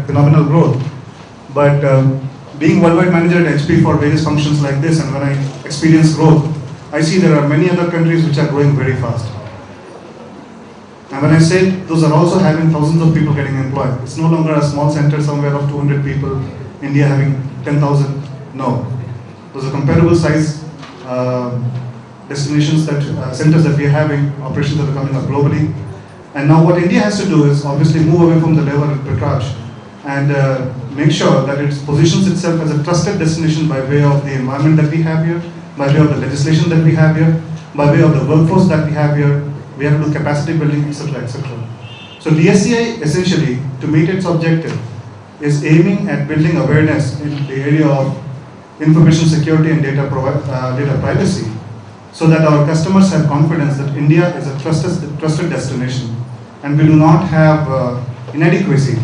phenomenal growth. But being worldwide manager at HP for various functions like this, and when I experience growth, I see there are many other countries which are growing very fast. And when I say those are also having thousands of people getting employed, it's no longer a small center somewhere of 200 people, India having 10,000. No, those are comparable size destinations centers that we are having, operations that are coming up globally. And now what India has to do is obviously move away from the lever and Petraj and make sure that it positions itself as a trusted destination by way of the environment that we have here, by way of the legislation that we have here, by way of the workforce that we have here. We have to do capacity building, etc., etc. So DSCI essentially, to meet its objective, is aiming at building awareness in the area of information security and data privacy, so that our customers have confidence that India is a trusted destination, and we do not have inadequacy,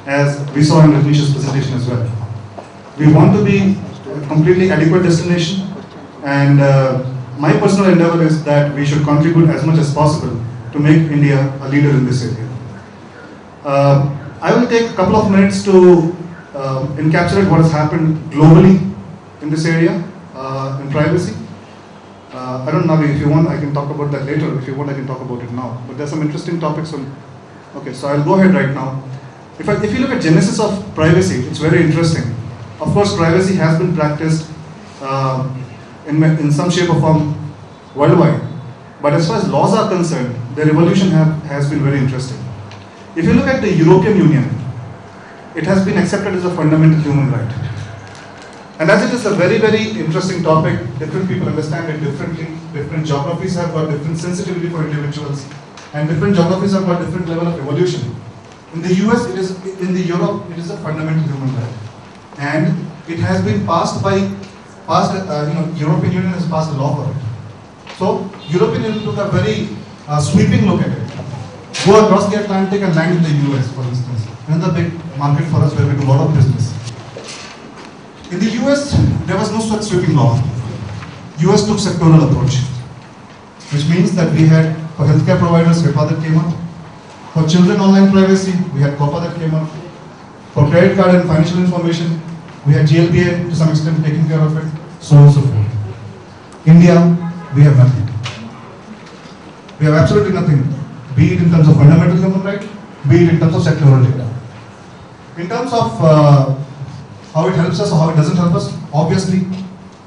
as we saw in Ratnish's presentation as well. We want to be a completely adequate destination, and my personal endeavor is that we should contribute as much as possible to make India a leader in this area. I will take a couple of minutes to encapsulate what has happened globally in this area, in privacy. I don't know, if you want I can talk about that later, if you want I can talk about it now. But there's some interesting topics on, okay, so I'll go ahead right now. If you look at genesis of privacy, it's very interesting. Of course, privacy has been practiced in some shape or form worldwide. But as far as laws are concerned, their evolution has been very interesting. If you look at the European Union, it has been accepted as a fundamental human right. And as it is a very, very interesting topic, different people understand it differently. Different geographies have got different sensitivity for individuals, and different geographies have got different level of evolution. In the US, in Europe, it is a fundamental human right. And it has been passed by, European Union has passed a law for it. So, European Union took a very sweeping look at it. Go across the Atlantic and land in the US, for instance. Another big market for us where we do a lot of business. In the US, there was no such sweeping law. US took sectoral approach, which means that we had, for healthcare providers, HIPAA that came up. For children online privacy, we had COPPA that came up. For credit card and financial information, we had GLBA to some extent taking care of it, so on and so forth. India, we have nothing. We have absolutely nothing, be it in terms of fundamental human right, be it in terms of sectoral data. In terms of how it helps us or how it doesn't help us, obviously,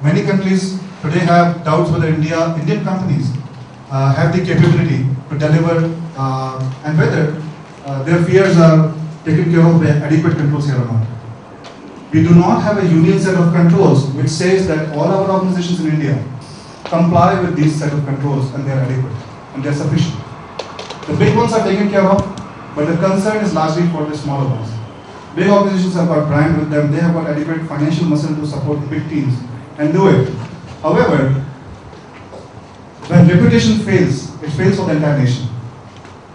many countries today have doubts whether Indian companies have the capability to deliver and whether their fears are taken care of by adequate controls here or not. We do not have a union set of controls which says that all our organizations in India comply with these set of controls and they are adequate and they are sufficient. The big ones are taken care of, but the concern is largely for the smaller ones. Big organizations have got brand with them, they have got adequate financial muscle to support big teams and do it. However, when reputation fails, it fails for the entire nation.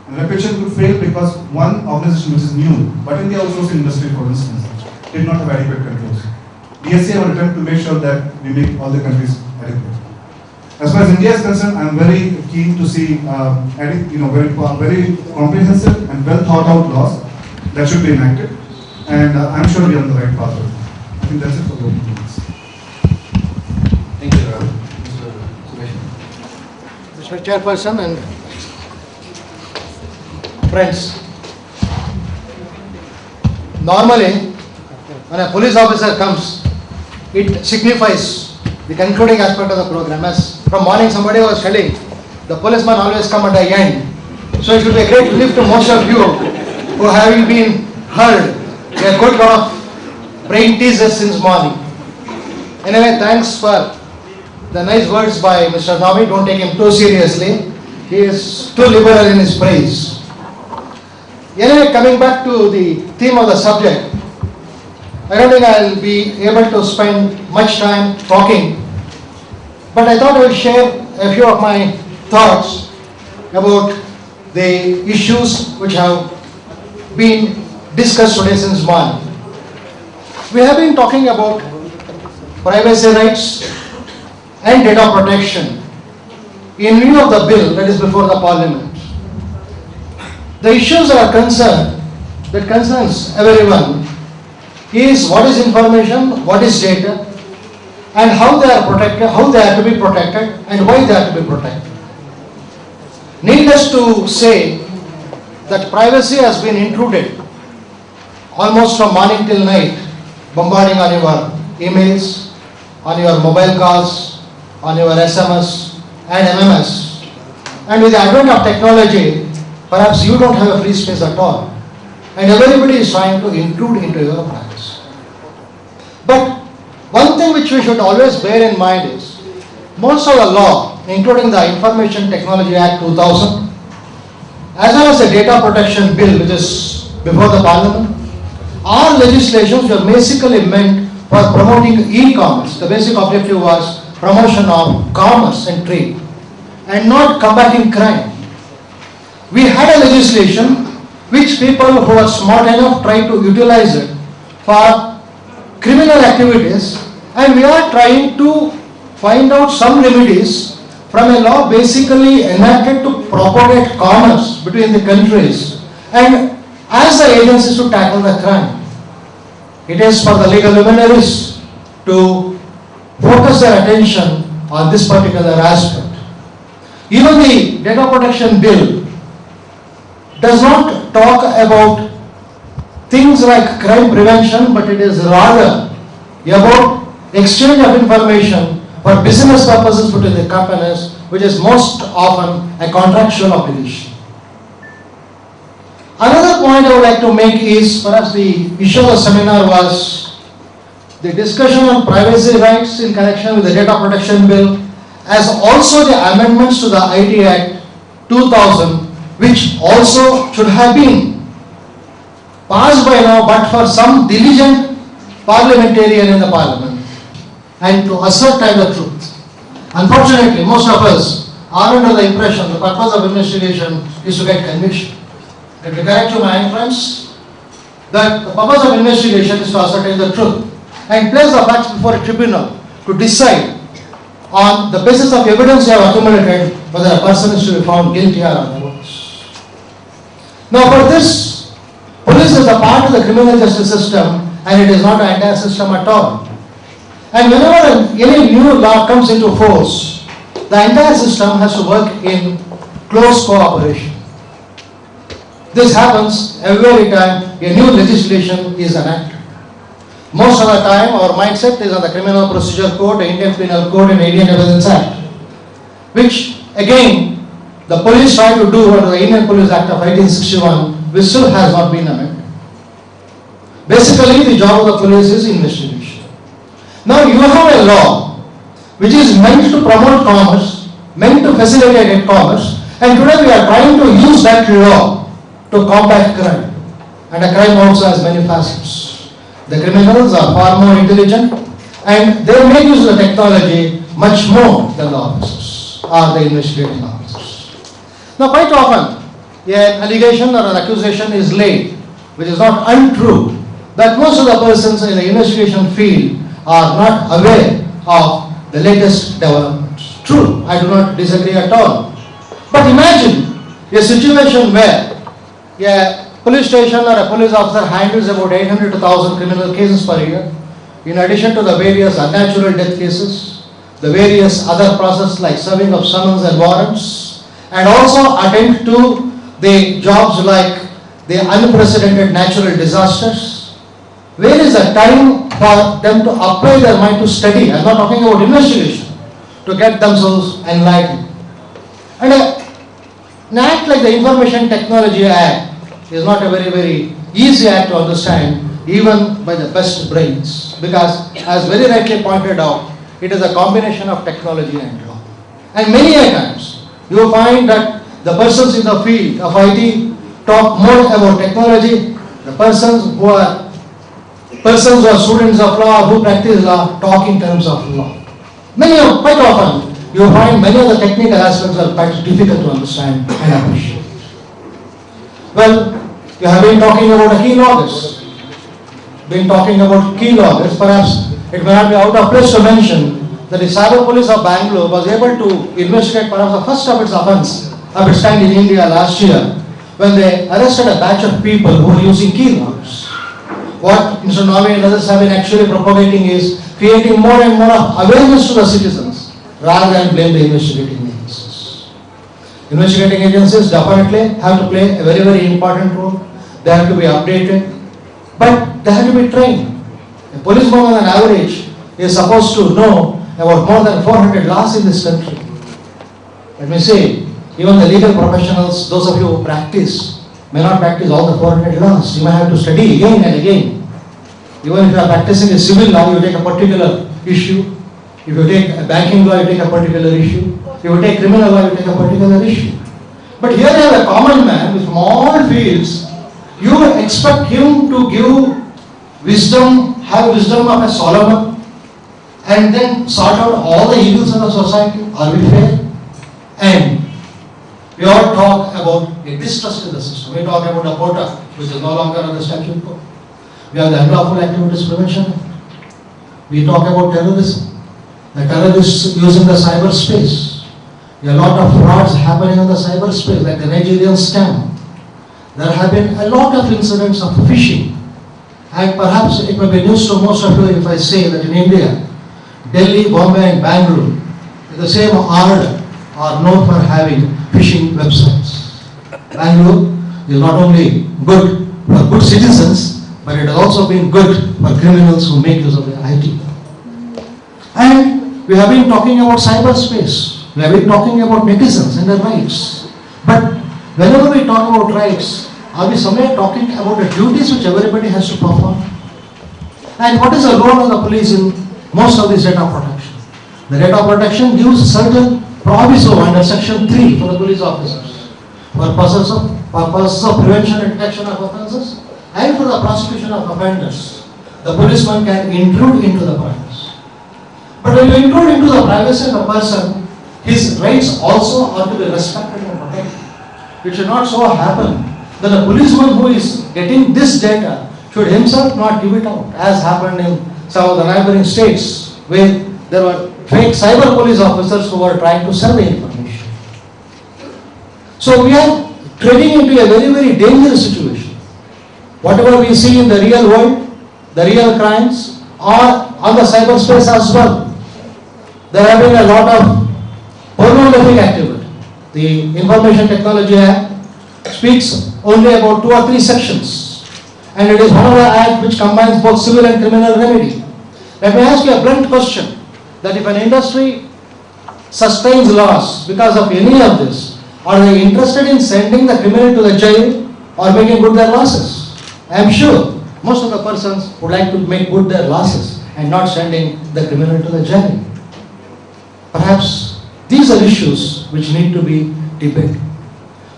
And reputation could fail because one organization which is new, but in the outsourcing industry, for instance, did not have adequate controls. DSCI will attempt to make sure that we make all the countries adequate. As far as India is concerned, I am very keen to see very comprehensive and well thought out laws that should be enacted, and I am sure we are on the right path. I think that's it for the opening remarks. Thank you, Mr. Suresh. Mr. Chairperson and friends, normally when a police officer comes, it signifies the concluding aspect of the program. As from morning somebody was telling, the policeman always come at the end. So it will be a great relief to most of you who having been heard a good lot of brain teasers since morning. Anyway, thanks for the nice words by Mr. Nami. Don't take him too seriously. He is too liberal in his praise. Anyway, coming back to the theme of the subject, I don't think I will be able to spend much time talking, but I thought I would share a few of my thoughts about the issues which have been discussed today since morning. We have been talking about privacy rights and data protection in view of the bill that is before the Parliament. The issues that are concerned that concerns everyone is what is information, what is data, and how they are protected, how they are to be protected, and why they are to be protected. Needless to say that privacy has been intruded almost from morning till night, bombarding on your emails, on your mobile calls, on your SMS and MMS. And with the advent of technology, perhaps you don't have a free space at all. And everybody is trying to intrude into your privacy. But one thing which we should always bear in mind is, most of the law, including the Information Technology Act 2000, as well as the Data Protection Bill, which is before the Parliament, all legislations were basically meant for promoting e-commerce. The basic objective was promotion of commerce and trade, and not combating crime. We had a legislation which people who are smart enough tried to utilize it for criminal activities, and we are trying to find out some remedies from a law basically enacted to propagate commerce between the countries and as the agencies to tackle the crime. It is for the legal luminaries to focus their attention on this particular aspect. Even the Data Protection Bill does not talk about things like crime prevention, but it is rather about exchange of information for business purposes between the companies, which is most often a contractual obligation. Another point I would like to make is, perhaps the issue of the seminar was the discussion on privacy rights in connection with the Data Protection Bill, as also the amendments to the IT Act 2000, which also should have been passed by now, but for some diligent parliamentarian in the Parliament, and to ascertain the truth. Unfortunately, most of us are under the impression the purpose of investigation is to get conviction. Let me correct you, my friends, that the purpose of investigation is to ascertain the truth and place the facts before a tribunal to decide on the basis of evidence they have accumulated whether a person is to be found guilty or otherwise. Now, for this, police is a part of the criminal justice system, and it is not an entire system at all. And whenever any new law comes into force, the entire system has to work in close cooperation. This happens every time a new legislation is enacted. Most of the time, our mindset is on the Criminal Procedure Code, the Indian Penal Code, and Indian Evidence Act, which again the police try to do under the Indian Police Act of 1861, which still has not been amended. Basically, the job of the police is investigation. Now, you have a law which is meant to promote commerce, meant to facilitate commerce, and today we are trying to use that law to combat crime. And a crime also has many facets. The criminals are far more intelligent, and they make use of the technology much more than the officers or the investigating officers. Now, quite often, an allegation or an accusation is laid, which is not untrue, that most of the persons in the investigation field are not aware of the latest developments. True, I do not disagree at all. But imagine a situation where a police station or a police officer handles about 800 to 1,000 criminal cases per year, in addition to the various unnatural death cases, the various other processes like serving of summons and warrants, and also attend to the jobs like the unprecedented natural disasters. Where is the time for them to apply their mind to study? I am not talking about investigation, to get themselves enlightened. And an act like the Information Technology Act is not a very easy act to understand even by the best brains, because as very rightly pointed out, it is a combination of technology and law. And many a times you will find that the persons in the field of IT talk more about technology, the persons who are students of law, who practice law, talk in terms of law. Quite often, you will find many of the technical aspects are quite difficult to understand and appreciate. Well, you have been talking about key loggers. Perhaps it may not be out of place to mention that the Cyber Police of Bangalore was able to investigate perhaps the first of its offense of its kind in India last year, when they arrested a batch of people who were using keylogs. What Mr. Nami and others have been actually propagating is creating more and more of awareness to the citizens rather than blame the investigating agencies. Investigating agencies definitely have to play a very, very important role. They have to be updated, but they have to be trained. A policeman on an average is supposed to know about more than 400 laws in this country. Let me say, even the legal professionals, those of you who practice, may not practice all the 400 laws. You may have to study again and again. Even if you are practicing a civil law, you take a particular issue. If you take a banking law, you take a particular issue. If you take criminal law, you take a particular issue. But here you have a common man with all fields. You expect him to give wisdom, have wisdom of a Solomon, and then sort out all the evils of the society. Are we fair? And we all talk about a distrust in the system. We talk about a quota, which is no longer on the statute book. We have the Unlawful Activities Prevention Act. We talk about terrorism. The terrorists using the cyberspace. There are a lot of frauds happening on the cyberspace, like the Nigerian scam. There have been a lot of incidents of phishing. And perhaps it may be news to most of you if I say that in India, Delhi, Bombay and Bangalore, in the same order, are known for having phishing websites. Bangalore is not only good for good citizens, but it has also been good for criminals who make use of the IT. And we have been talking about cyberspace. We have been talking about netizens and their rights. But whenever we talk about rights, are we somewhere talking about the duties which everybody has to perform? And what is the role of the police in most of this data protection? The data protection gives certain proviso under section 3 for the police officers for purposes of prevention and detection of offences and for the prosecution of offenders. The policeman can intrude into the privacy. But when you intrude into the privacy of a person, his rights also are to be respected and protected. It should not so happen that a policeman who is getting this data should himself not give it out, as happened in some of the neighboring states where there were fake cyber police officers who were trying to sell the information. So we are treading into a very, very dangerous situation. Whatever we see in the real world, the real crimes are on the cyberspace as well. There have been a lot of pornographic activity. The Information Technology Act speaks only about 2 or 3 sections, and it is one of the acts which combines both civil and criminal remedy. Let me ask you a blunt question, that if an industry sustains loss because of any of this, are they interested in sending the criminal to the jail or making good their losses? I am sure most of the persons would like to make good their losses and not sending the criminal to the jail. Perhaps these are issues which need to be debated.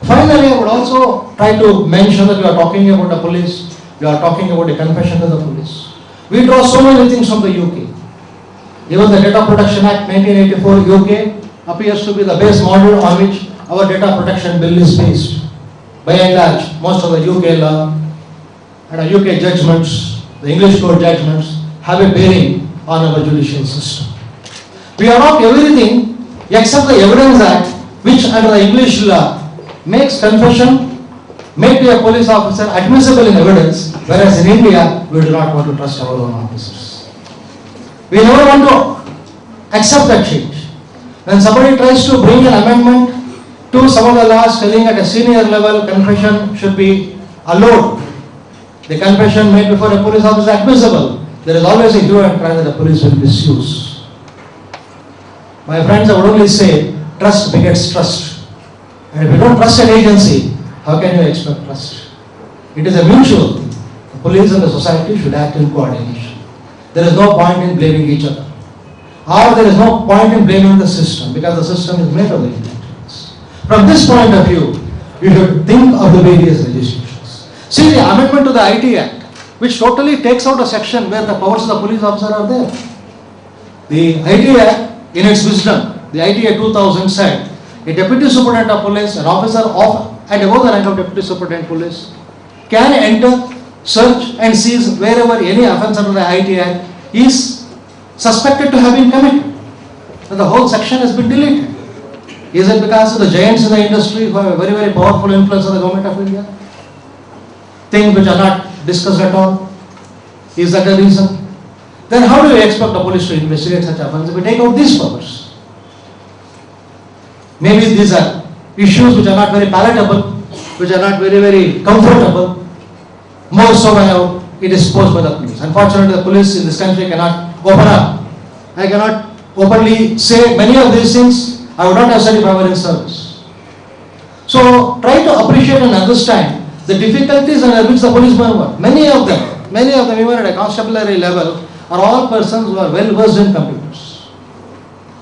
Finally, I would also try to mention that we are talking about the police, we are talking about a confession to the police. We draw so many things from the UK. Even the Data Protection Act 1984 UK appears to be the base model on which our data protection bill is based. By and large, most of the UK law and the UK judgments, the English court judgments, have a bearing on our judicial system. We adopt everything except the Evidence Act, which under the English law makes confession made to a police officer admissible in evidence, whereas in India, we do not want to trust our own officers. We never want to accept that change. When somebody tries to bring an amendment to some of the laws telling at a senior level confession should be allowed, the confession made before a police officer is admissible, there is always a hue and cry that the police will misuse. My friends, I would only say, trust begets trust. And if you don't trust an agency, how can you expect trust? It is a mutual thing. The police and the society should act in coordination. There is no point in blaming each other. Or there is no point in blaming the system, because the system is made of the individuals. From this point of view, you should think of the various legislations. See the amendment to the IT Act, which totally takes out a section where the powers of the police officer are there. The IT Act, in its wisdom, the IT Act 2000 said, a deputy superintendent of police, an officer of and above the rank of deputy superintendent police, can enter, search and seize wherever any offence under the IT Act is suspected to have been committed. So the whole section has been deleted. Is it because of the giants in the industry who have a very, very powerful influence on the government of India? Things which are not discussed at all? Is that the reason? Then how do you expect the police to investigate such offences if we take out these powers? Maybe these are issues which are not very palatable, which are not very, very comfortable, more so when it is posed by the police. Unfortunately, the police in this country cannot open up. I cannot openly say many of these things I would not have said if I were in service. So try to appreciate and understand the difficulties under which the policemen work. Many of them, even at a constabulary level, are all persons who are well versed in computers.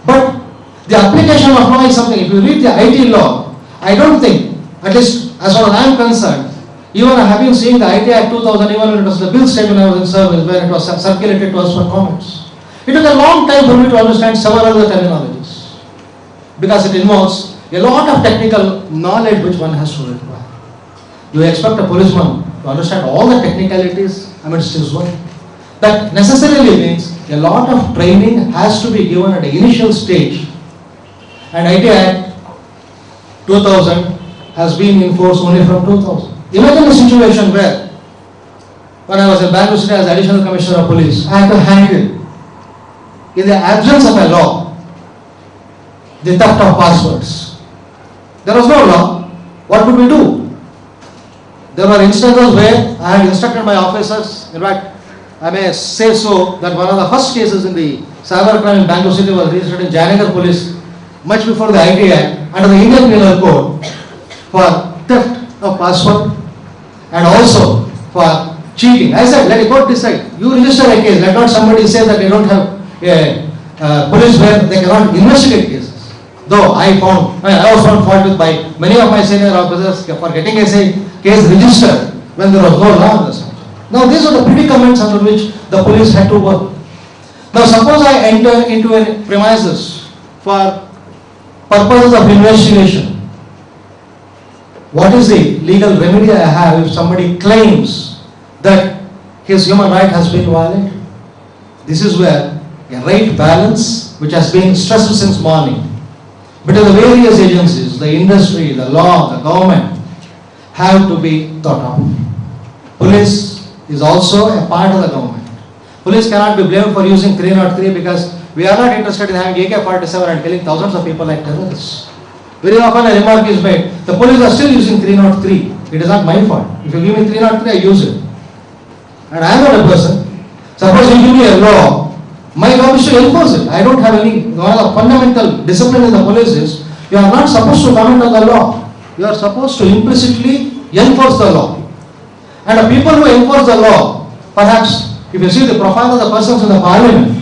But the application of law is something. If you read the IT law, I don't think, at least as far as I am concerned, even having seen the IT Act 2000, even when it was the bill state when I was in service, where it was circulated to us for comments, it took a long time for me to understand several other terminologies, because it involves a lot of technical knowledge which one has to require. You expect a policeman to understand all the technicalities amidst his work. That necessarily means a lot of training has to be given at the initial stage. And IT Act 2000 has been in force only from 2000. Imagine a situation where, when I was in Bangalore City as Additional Commissioner of Police, I had to handle, in the absence of a law, the theft of passwords. There was no law. What could we do? There were instances where I had instructed my officers, in fact, I may say so, that one of the first cases in the cybercrime in Bangalore City was registered in Jayanagar Police much before the IT Act under the Indian Penal Code for theft of password and also for cheating. I said, let the court decide. You register a case. Let not somebody say that they don't have a police where they cannot investigate cases. Though I was found fault with by many of my senior officers for getting a case registered when there was no law on the subject. Now these are the predicaments under which the police had to work. Now suppose I enter into a premises for purposes of investigation. What is the legal remedy I have if somebody claims that his human right has been violated? This is where a right balance, which has been stressed since morning, between the various agencies, the industry, the law, the government, have to be thought of. Police is also a part of the government. Police cannot be blamed for using 303 because we are not interested in having AK-47 and killing thousands of people like terrorists. Very often a remark is made, the police are still using 303. It is not my fault. If you give me 303, I use it. And I am not a person. Suppose you give me a law, my job is to enforce it. I don't have any, one of the fundamental discipline in the police is, you are not supposed to comment on the law. You are supposed to implicitly enforce the law. And the people who enforce the law, perhaps, if you see the profile of the persons in the parliament,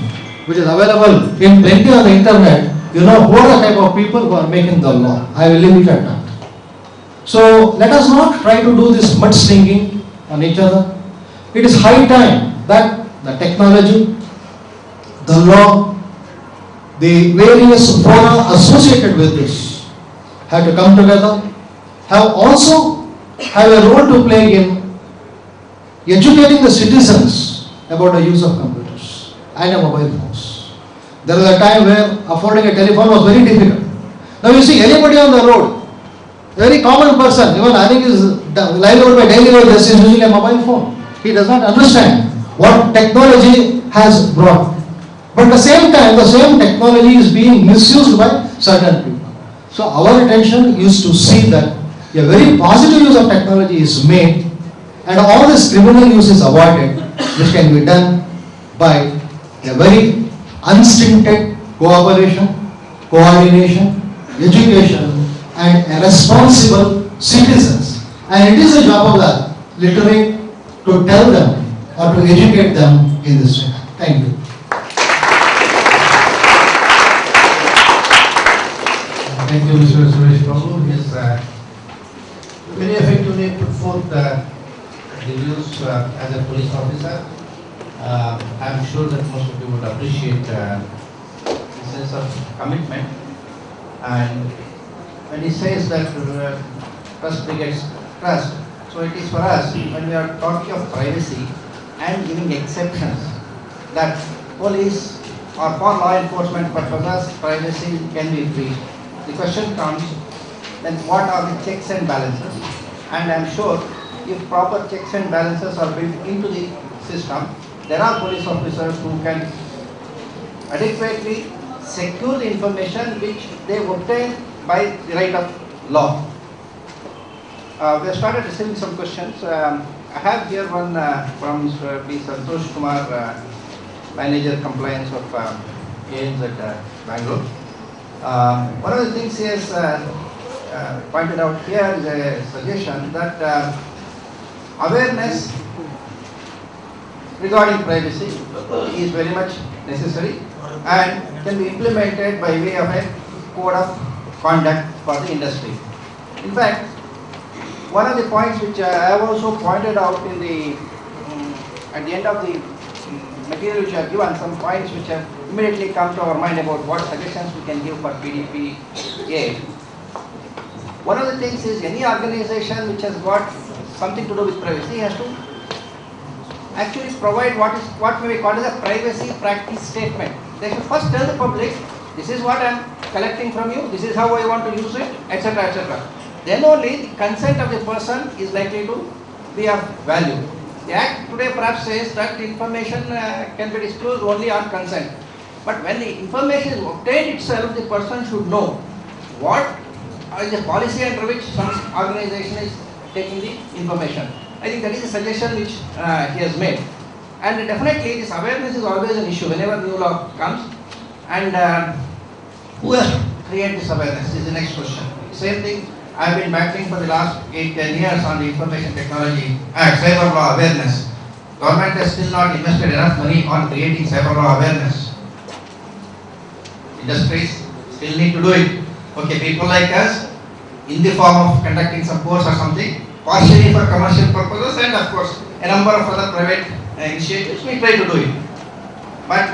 which is available in plenty on the internet, you know who are the type of people who are making the law. I will leave it at that. So let us not try to do this mudslinging on each other. It is high time that the technology, the law, the various fora associated with this have to come together, have a role to play in educating the citizens about the use of computers and mobile phones. There was a time where affording a telephone was very difficult. Now you see anybody on the road, a very common person, even I think his livelihood by daily wage is using a mobile phone. He does not understand what technology has brought. But at the same time, the same technology is being misused by certain people. So our attention is to see that a very positive use of technology is made and all this criminal use is avoided, which can be done by a very unstinted cooperation, coordination, education, and a responsible citizens. And it is the job of the literate to tell them or to educate them in this way. Thank you. Thank you, Mr. Suresh Babu. Yes, very effectively put forth the views as a police officer. I'm sure that most of you would appreciate the sense of commitment. And when he says that trust begets trust, so it is for us when we are talking of privacy and giving exceptions that police or for law enforcement purposes privacy can be free. the question comes, then what are the checks and balances? And I am sure if proper checks and balances are built into the system, there are police officers who can adequately secure the information which they obtain by the right of law. We have started receiving some questions. I have here one from Mr. B. Santosh Kumar, Manager Compliance of AIMS at Bangalore. One of the things he has pointed out here is a suggestion that awareness regarding privacy is very much necessary and can be implemented by way of a code of conduct for the industry. In fact, one of the points which I have also pointed out in the at the end of the material which I have given, some points which have immediately come to our mind about what suggestions we can give for PDPA. One of the things is any organization which has got something to do with privacy has to actually provide what may be called as a privacy practice statement. They should first tell the public, this is what I am collecting from you, this is how I want to use it, etc., etc. Then only the consent of the person is likely to be of value. The Act today perhaps says that information can be disclosed only on consent. But when the information is obtained itself, the person should know what is the policy under which some organization is taking the information. I think that is a suggestion which he has made. And definitely this awareness is always an issue whenever new law comes. And who has to create this awareness is the next question. Same thing I have been battling for the last 8-10 years on the Information Technology Act, cyber law awareness. Government has still not invested enough money on creating cyber law awareness. Industries still need to do it. Okay, people like us, in the form of conducting some course or something, partially for commercial purposes, and of course a number of other private initiatives, we try to do it. But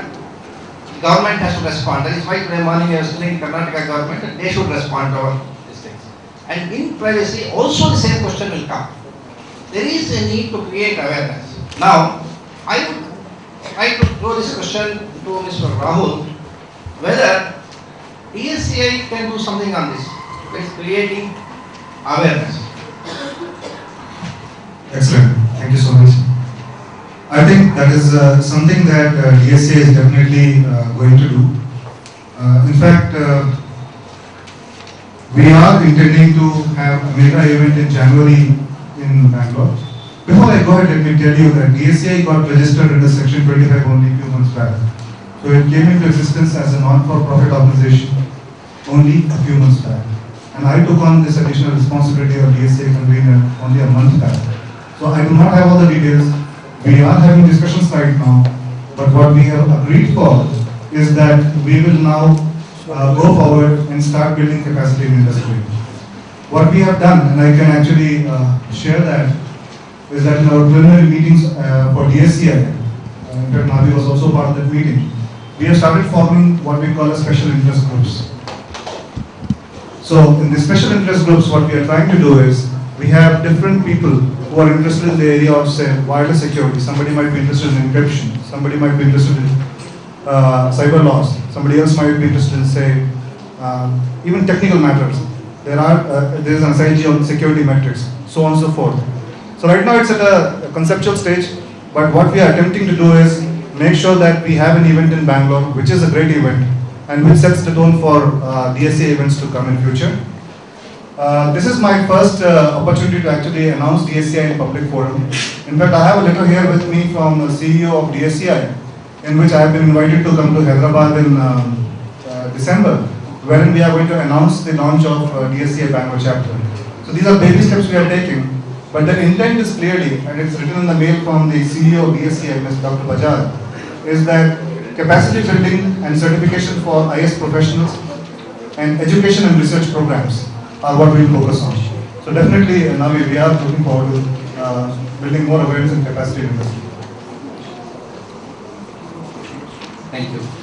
the government has to respond. That is why today morning I was telling Karnataka government that they should respond to our these things. And in privacy also the same question will come. There is a need to create awareness. Now, I would like to throw this question to Mr. Rahul, whether DSCI can do something on this, with creating awareness. Excellent. Thank you so much. I think that is something that DSCI is definitely going to do. In fact, we are intending to have a mega event in January in Bangalore. Before I go ahead, let me tell you that DSCI got registered under Section 25 only a few months back. So it came into existence as a non-for-profit organization only a few months back. And I took on this additional responsibility of DSCI convener only a month back. So I do not have all the details. We are having discussions right now, but what we have agreed for is that we will now go forward and start building capacity in industry. What we have done, and I can actually share that, is that in our preliminary meetings for DSCI, in fact Navi was also part of that meeting, we have started forming what we call as special interest groups. So in the special interest groups, what we are trying to do is, we have different people who are interested in the area of, say, wireless security. Somebody might be interested in encryption. Somebody might be interested in cyber laws. Somebody else might be interested in, say, even technical matters. There is an SIG on security metrics, so on and so forth. So right now it's at a conceptual stage, but what we are attempting to do is make sure that we have an event in Bangalore, which is a great event, and which sets the tone for DSCI events to come in future. This is my first opportunity to actually announce DSCI in public forum. In fact, I have a letter here with me from the CEO of DSCI, in which I have been invited to come to Hyderabad in December, wherein we are going to announce the launch of DSCI Bangalore chapter. So these are baby steps we are taking, but the intent is clearly, and it's written in the mail from the CEO of DSCI, Mr. Dr. Bajaj, is that capacity building and certification for IS professionals and education and research programs are what we will focus on. So definitely, Navi, we are looking forward to building more awareness and capacity in industry. Thank you.